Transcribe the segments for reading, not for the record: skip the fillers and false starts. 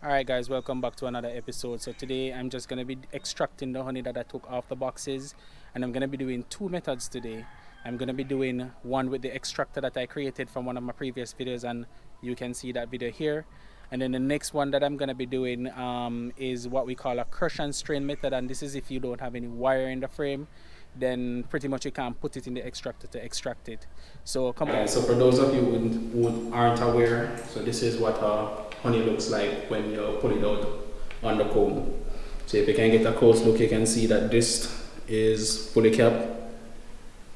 Alright guys, welcome back to another episode. So today I'm just going to be extracting the honey that I took off the boxes, and I'm going to be doing two methods today. I'm going to be doing one with the extractor that I created from one of my previous videos, and you can see that video here. And then the next one that I'm going to be doing is what we call a crush and strain method, and this is if you don't have any wire in the frame, then pretty much you can put it in the extractor to extract it. So come on. So for those of you who aren't aware, so this is what honey looks like when you pull it out on the comb. So if you can get a close look, you can see that this is fully capped,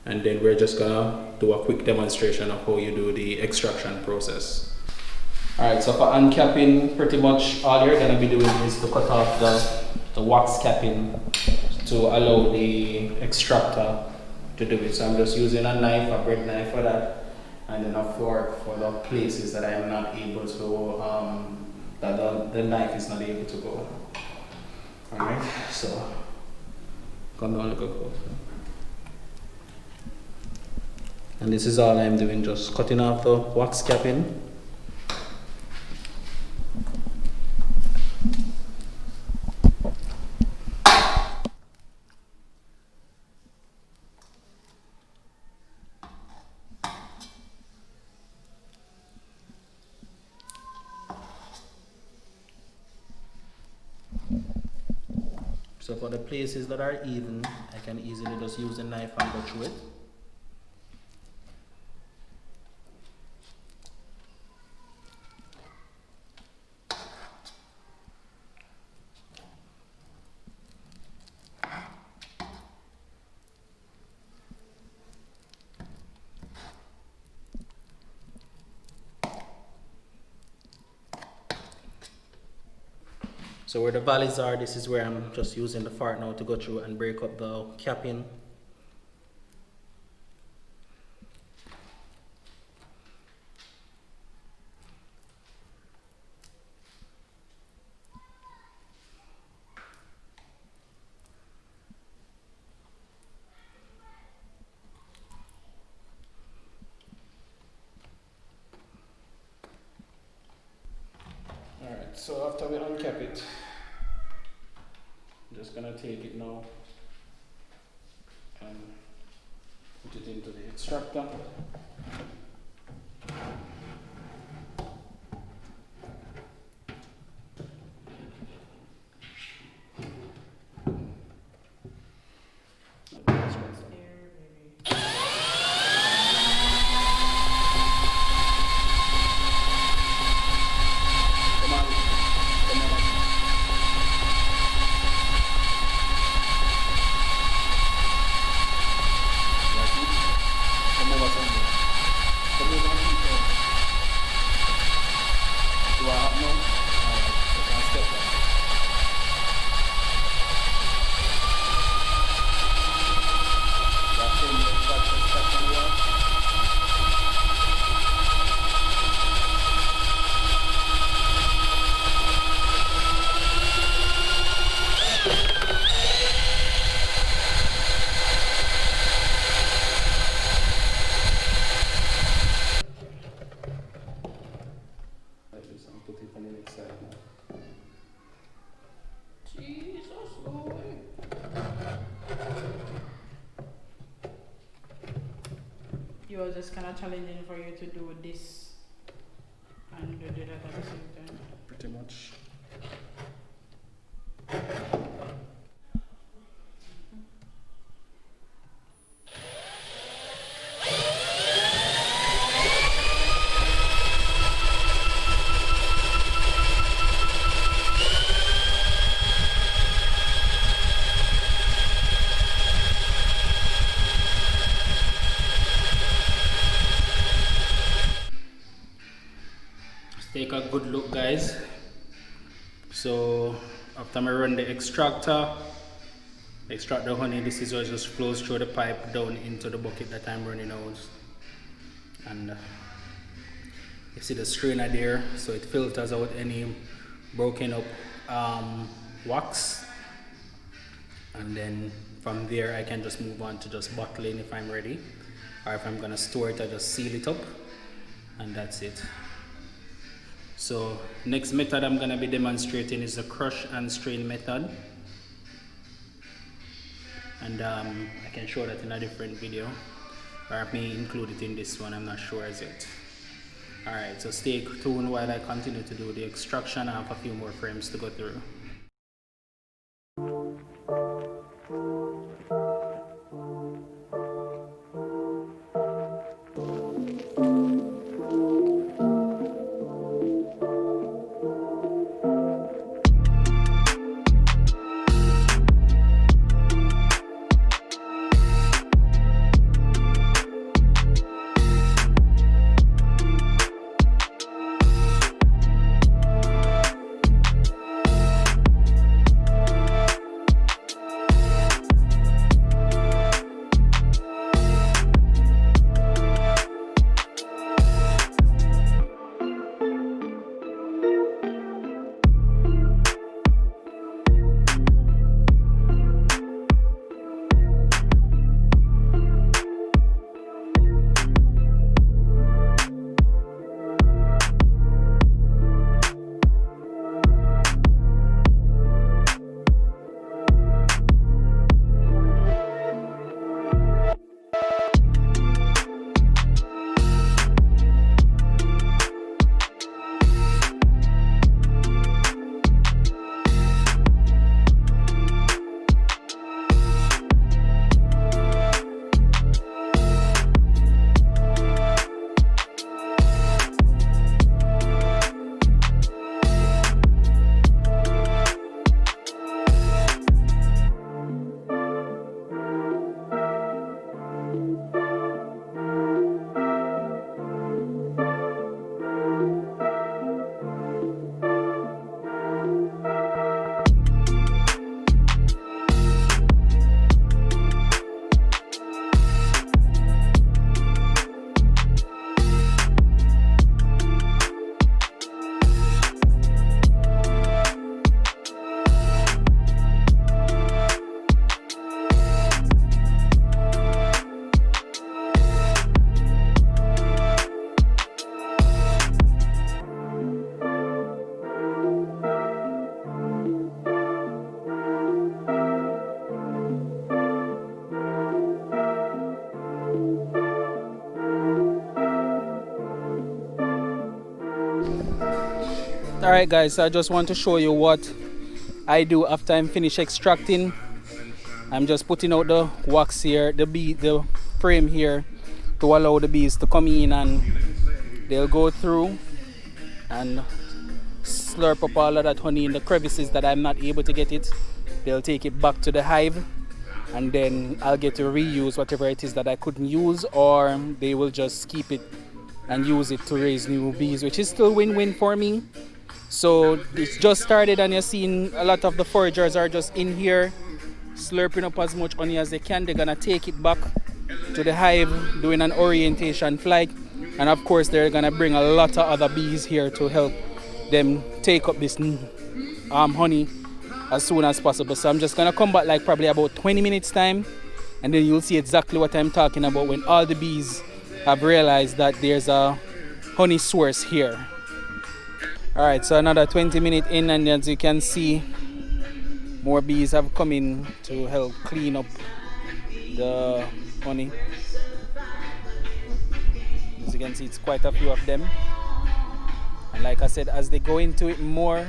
and then we're just gonna do a quick demonstration of how you do the extraction process. Alright, so for uncapping, pretty much all you're gonna be doing is to cut off the wax capping to allow the extractor to do it. So I'm just using a knife, a bread knife for that, and then a fork for the places that I am not able to, that the knife is not able to go. Alright, so come down a little closer. And this is all I'm doing, just cutting off the wax capping. So for the places that are even, I can easily just use a knife and go through it. So where the valleys are, this is where I'm just using the fork now to go through and break up the capping. Alright, so after we uncap it, I'm just gonna take it now and put it into the extractor. It was just kind of challenging for you to do this and do that at the same time. Pretty much. Take a good look, guys. So after I run the extractor, extract the honey, this is what just flows through the pipe down into the bucket that I'm running out. And you see the strainer there, so it filters out any broken up wax, and then from there I can just move on to just bottling if I'm ready, or if I'm gonna store it I just seal it up, and that's it. So next method I'm gonna be demonstrating is the crush and strain method. And I can show that in a different video, or I may include it in this one, I'm not sure as yet. Alright, so stay tuned while I continue to do the extraction. I have a few more frames to go through. Alright guys, so I just want to show you what I do after I'm finished extracting. I'm just putting out the wax here, the frame here, to allow the bees to come in, and they'll go through and slurp up all of that honey in the crevices that I'm not able to get it. They'll take it back to the hive, and then I'll get to reuse whatever it is that I couldn't use, or they will just keep it and use it to raise new bees, which is still win-win for me. So it's just started, and you're seeing a lot of the foragers are just in here slurping up as much honey as they can. They're gonna take it back to the hive, doing an orientation flight, and of course they're gonna bring a lot of other bees here to help them take up this honey as soon as possible. So I'm just gonna come back like probably about 20 minutes time, and then you'll see exactly what I'm talking about when all the bees have realized that there's a honey source here. Alright, so another 20 minutes in, and as you can see, more bees have come in to help clean up the honey. As you can see, it's quite a few of them. And like I said, as they go into it more,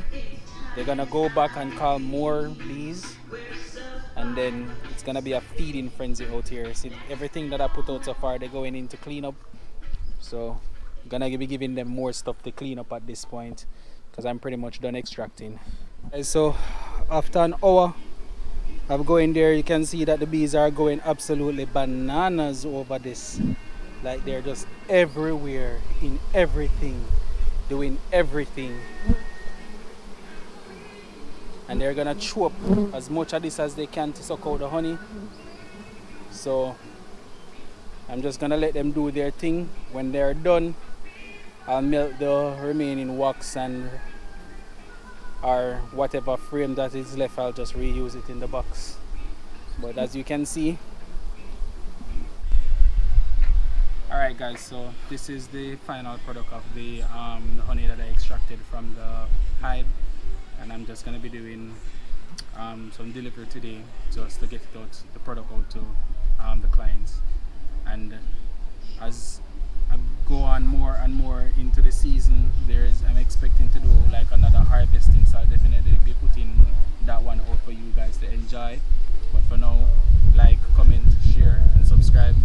they're gonna go back and call more bees, and then it's gonna be a feeding frenzy out here. See, everything that I put out so far, they're going in to clean up. So I'm gonna be giving them more stuff to clean up at this point, because I'm pretty much done extracting. So after an hour of going there, you can see that the bees are going absolutely bananas over this. Like they're just everywhere, in everything, doing everything. And they're gonna chew up as much of this as they can to suck out the honey. So I'm just gonna let them do their thing. When they're done, I'll melt the remaining wax, and or whatever frame that is left, I'll just reuse it in the box. But as you can see, Alright guys, so this is the final product of the honey that I extracted from the hive, and I'm just going to be doing some delivery today just to get the product out to the clients. And as I go on more and more into the season, I'm expecting to do like another harvesting, so I'll definitely be putting that one out for you guys to enjoy. But for now, like, comment, share and subscribe.